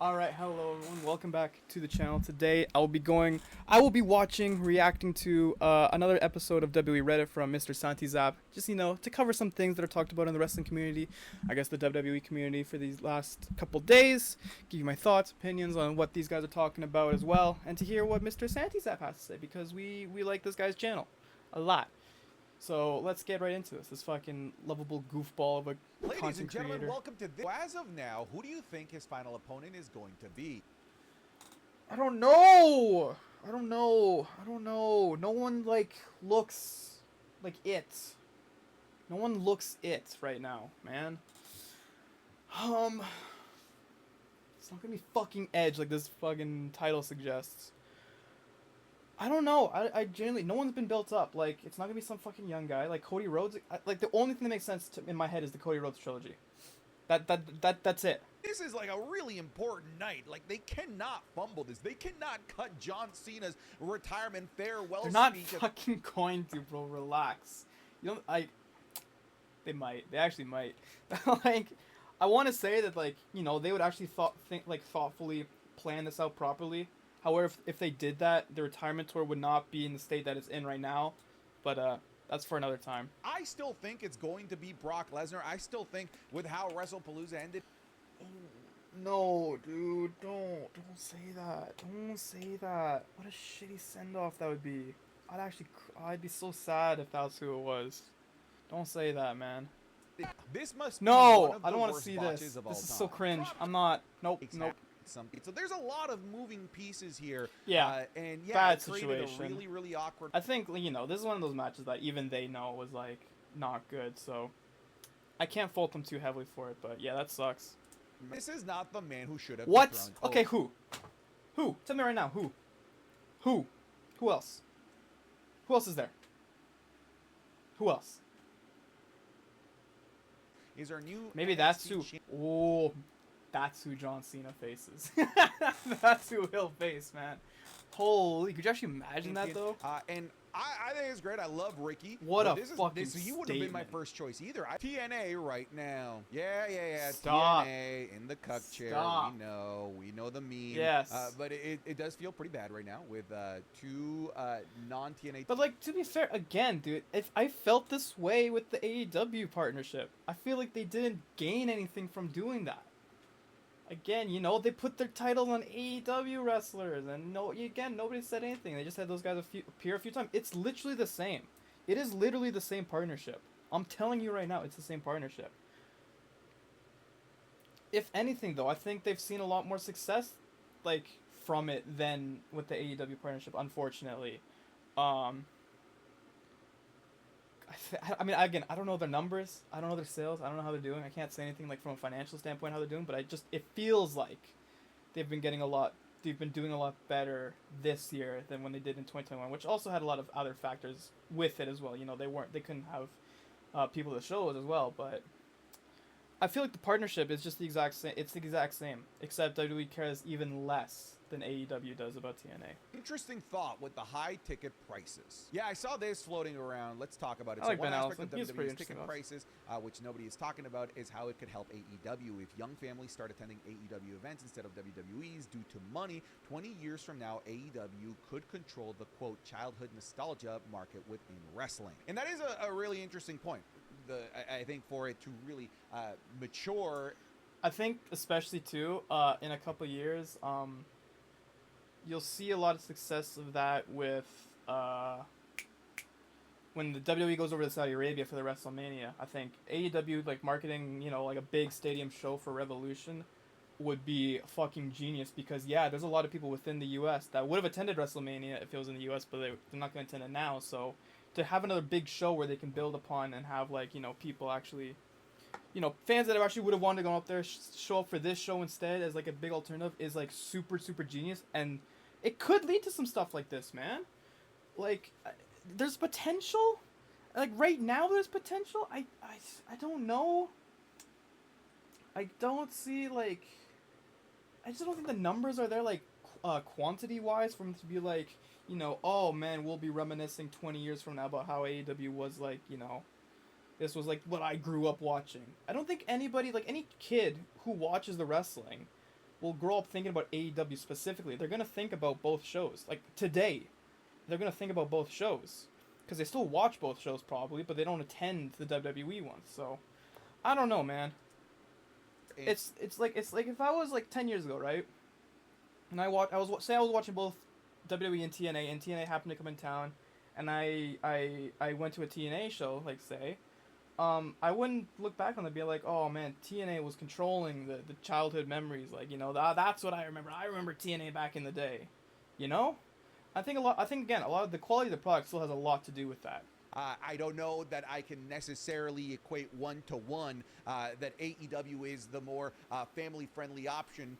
Alright, hello everyone, welcome back to the channel. Today I will be watching, reacting to another episode of WWE Reddit from MrSantiZap. Just, to cover some things that are talked about in the wrestling community, I guess the WWE community for these last couple days. Give you my thoughts, opinions on what these guys are talking about as well, and to hear what MrSantiZap has to say, because we like this guy's channel a lot. So let's get right into this fucking lovable goofball of a Ladies and gentlemen, creator. welcome to this. As of now, who do you think his final opponent is going to be? I don't know. No one looks like it. No one looks it right now, man. It's not gonna be fucking Edge like this fucking title suggests. I don't know. I genuinely, no one's been built up. Like, it's not gonna be some fucking young guy like Cody Rhodes. The only thing that makes sense in my head is the Cody Rhodes trilogy. That's it. This is like a really important night. Like, they cannot fumble this. They cannot cut John Cena's retirement farewell They're not speech. fucking going to, bro. Relax. They might. They actually might. I want to say that they would actually thoughtfully plan this out properly. However, if they did that, the retirement tour would not be in the state that it's in right now. But that's for another time. I still think it's going to be Brock Lesnar. I still think with how WrestlePalooza ended. No, dude, don't say that. Don't say that. What a shitty send-off that would be. I'd be so sad if that's who it was. Don't say that, man. This must No, be one of I don't want want to to see this. of all This is time. so cringe. I'm not. Nope. So there's a lot of moving pieces here. Yeah. And yeah, bad it created situation. a really awkward. I think this is one of those matches that even they know was not good. So I can't fault them too heavily for it. But yeah, that sucks. This is not the man who should have. What? Dethroned. Okay, who? Who? Tell me right now. Who? Who? Who else? Who else is there? Who else? Is our new Maybe that's who. Oh, that's who John Cena faces. That's who he'll face, man. Holy, could you actually imagine that though? And I think it's great. I love Ricky. What a fucking fucking He wouldn't have been my statement. first choice either. TNA right now. Yeah. Stop. TNA in the cuck chair. Stop. We know the meme. Yes. But it does feel pretty bad right now with two non-TNA. But to be fair, again, dude, if I felt this way with the AEW partnership, I feel like they didn't gain anything from doing that. Again, they put their titles on AEW wrestlers, and nobody said anything. They just had those guys appear a few times. It's literally the same. It is literally the same partnership. I'm telling you right now, it's the same partnership. If anything, though, I think they've seen a lot more success, from it than with the AEW partnership, unfortunately. I mean, again, I don't know their numbers. I don't know their sales. I don't know how they're doing. I can't say anything from a financial standpoint how they're doing, but it feels like they've been doing a lot better this year than when they did in 2021, which also had a lot of other factors with it as well. They couldn't have people to shows as well, but I feel like the partnership is just the exact same. It's the exact same, except WWE cares even less than AEW does about TNA. Interesting thought with the high ticket prices. Yeah, I saw this floating around. Let's talk about it. I like one Ben aspect Allison. of He's pretty WWE's ticket interesting prices, which nobody is talking about, is how it could help AEW. If young families start attending AEW events instead of WWE's due to money, 20 years from now, AEW could control the, quote, childhood nostalgia market within wrestling. And that is a really interesting point. I think for it to really mature. I think especially too, in a couple years, you'll see a lot of success of that with when the WWE goes over to Saudi Arabia for the WrestleMania. I think AEW marketing, a big stadium show for Revolution would be fucking genius, because there's a lot of people within the US that would have attended WrestleMania if it was in the US, but they're not going to attend it now. So to have another big show where they can build upon and have people actually, fans that actually would have wanted to go up there show up for this show instead as a big alternative is super genius, and it could lead to some stuff like this, man. There's potential. Right now there's potential. I don't know. I don't see I just don't think the numbers are there quantity wise for them to be oh man, we'll be reminiscing 20 years from now about how AEW was this was what I grew up watching. I don't think anybody, any kid who watches the wrestling will grow up thinking about AEW specifically. They're gonna think about both shows. Like today, they're gonna think about both shows because they still watch both shows probably, but they don't attend the WWE ones. So I don't know, man. It's like if I was like 10 years ago, right? And I was watching both WWE and TNA happened to come in town, and I went to a TNA show, like say, I wouldn't look back on it and be like, oh man, TNA was controlling the childhood memories, like, you know, that's what I remember. I remember TNA back in the day, you know. I think again, a lot of the quality of the product still has a lot to do with that. I don't know that I can necessarily equate one-to-one that AEW is the more family-friendly option.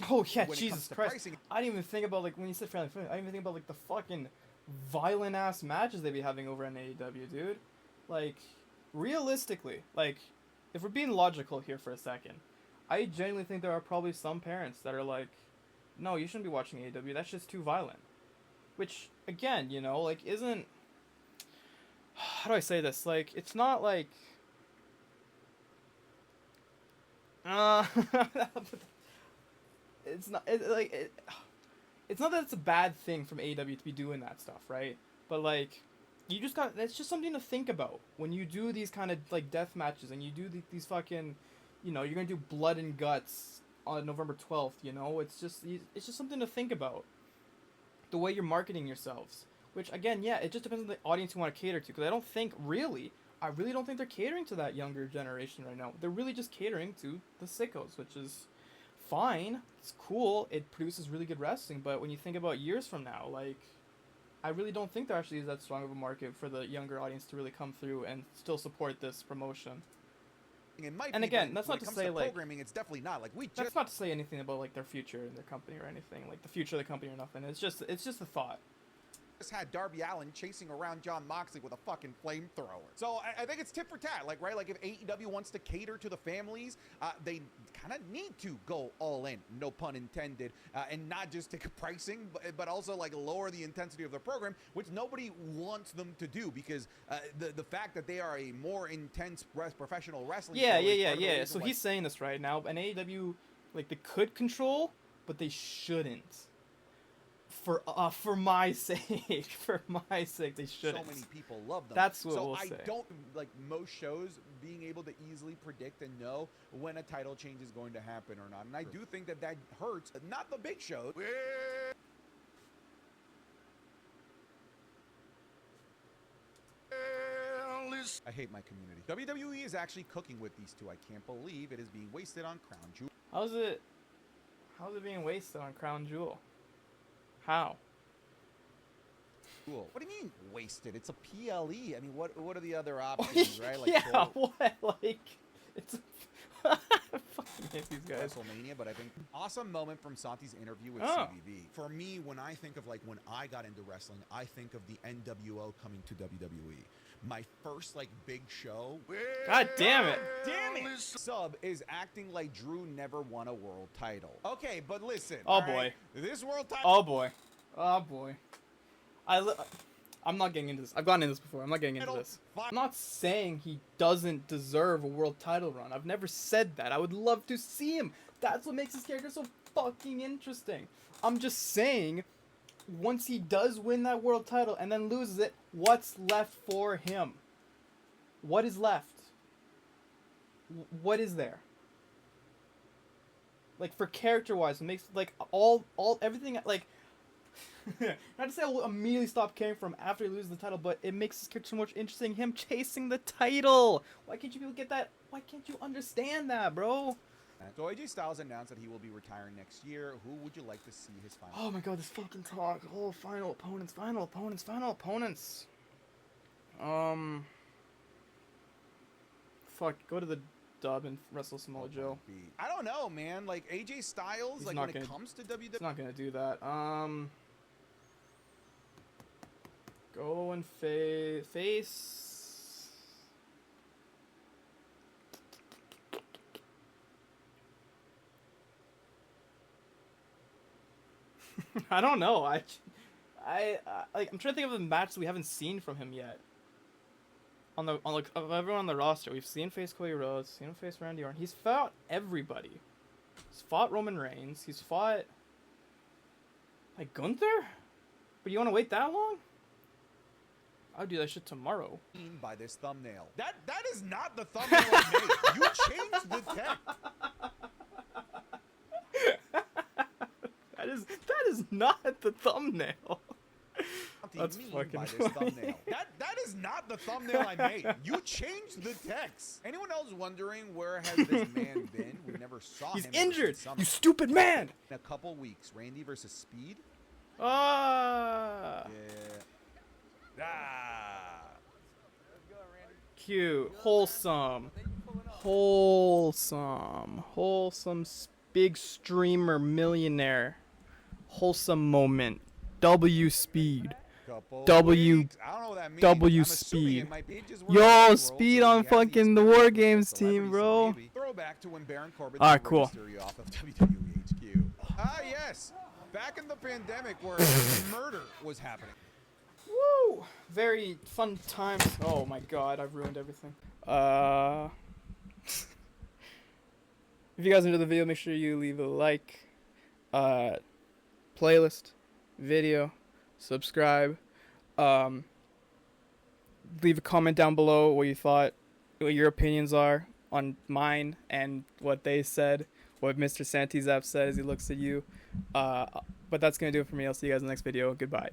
Oh yeah, when Jesus it comes to Christ! pricing. I didn't even think about, like, when you said family-friendly, I didn't even think about like the fucking violent ass matches they be having over in AEW, dude. Like, realistically, like, if we're being logical here for a second, I genuinely think there are probably some parents that are like, no, you shouldn't be watching AEW. That's just too violent. Which, again, you know, like, isn't. How do I say this? Like, it's not like. It's not it's not that it's a bad thing from AEW to be doing that stuff, right? But like, you just got. It's just something to think about when you do these kind of like death matches and you do these fucking, you know, you're gonna do blood and guts on November 12th. You know, it's just something to think about. The way you're marketing yourselves. Which, again, yeah, it just depends on the audience you want to cater to. Because I really don't think they're catering to that younger generation right now. They're really just catering to the sickos, which is fine. It's cool. It produces really good wrestling. But when you think about years from now, like, I really don't think there actually is that strong of a market for the younger audience to really come through and still support this promotion. It might and be, again, that's not to say, like, programming, it's definitely not. Like, that's not to say anything about, like, their future in their company or anything. Like, the future of the company or nothing. It's just a thought. Just had Darby Allin chasing around Jon Moxley with a fucking flamethrower. So I think it's tit for tat, like, right? Like, if AEW wants to cater to the families, they kind of need to go all in, no pun intended, and not just take a pricing, but also, like, lower the intensity of their program, which nobody wants them to do, because the fact that they are a more intense professional wrestling Yeah. So he's saying this right now, and AEW, like, they could control, but they shouldn't. For my sake, they shouldn't. So many people love them. That's what we'll say. So I don't like most shows being able to easily predict and know when a title change is going to happen or not. And I do think that hurts, not the big shows. I hate my community. WWE is actually cooking with these two. I can't believe it is being wasted on Crown Jewel. How's it being wasted on Crown Jewel? How? Cool. What do you mean wasted? It's a PLE. I mean, what are the other options, right? Like, yeah, what? Like, it's I fucking hate these guys. WrestleMania, but I think awesome moment from Santi's interview with CVV. For me, when I think of, like, when I got into wrestling, I think of the NWO coming to WWE. My first, like, big show. God damn it. Sub is acting like Drew never won a world title. Okay, but listen. Oh boy. This world title. Oh boy. I'm not getting into this. I've gotten into this before. I'm not getting into this. I'm not saying he doesn't deserve a world title run. I've never said that. I would love to see him. That's what makes his character so fucking interesting. I'm just saying, once he does win that world title and then loses it, what's left for him? What is left? What is there? Like, for character-wise, it makes, like, everything, like, not to say I'll immediately stop caring for him after he loses the title, but it makes his character so much interesting. Him chasing the title. Why can't you people get that? Why can't you understand that, bro? So AJ Styles announced that he will be retiring next year. Who would you like to see his final? Oh my god, this fucking talk. Oh, final opponents. Fuck, go to the dub and wrestle Samoa Joe. I don't know, man. Like, AJ Styles, like, when it comes to WWE. He's not gonna do that. Go and face. I don't know. I'm trying to think of the matches we haven't seen from him yet. Of everyone on the roster, we've seen face Cody Rhodes, seen him face Randy Orton. He's fought everybody. He's fought Roman Reigns. He's fought like Gunther. But you want to wait that long? I'll do that shit tomorrow. By this thumbnail. That is not the thumbnail I made. You changed the text. That is not the thumbnail. That's fucking by this thumbnail. That is not the thumbnail I made. You changed the text. Anyone else wondering where has this man been? We never saw him. He's injured. You stupid man. In a couple weeks, Randy versus Speed. Ah. Yeah. Ah. Cute. Wholesome. Wholesome. Big streamer millionaire. Wholesome moment. W Speed. W Speed. Yo, Speed on fucking the War Games team, bro. Throwback to when Baron Corbin Alright, cool. off of WWE HQ. Ah, yes. Back in the pandemic where murder was happening. Woo! Very fun times. Oh my god, I've ruined everything. If you guys enjoyed the video, make sure you leave a like, playlist, video, subscribe, leave a comment down below what you thought, what your opinions are on mine and what they said, what MrSantiZap said as he looks at you. But that's going to do it for me. I'll see you guys in the next video. Goodbye.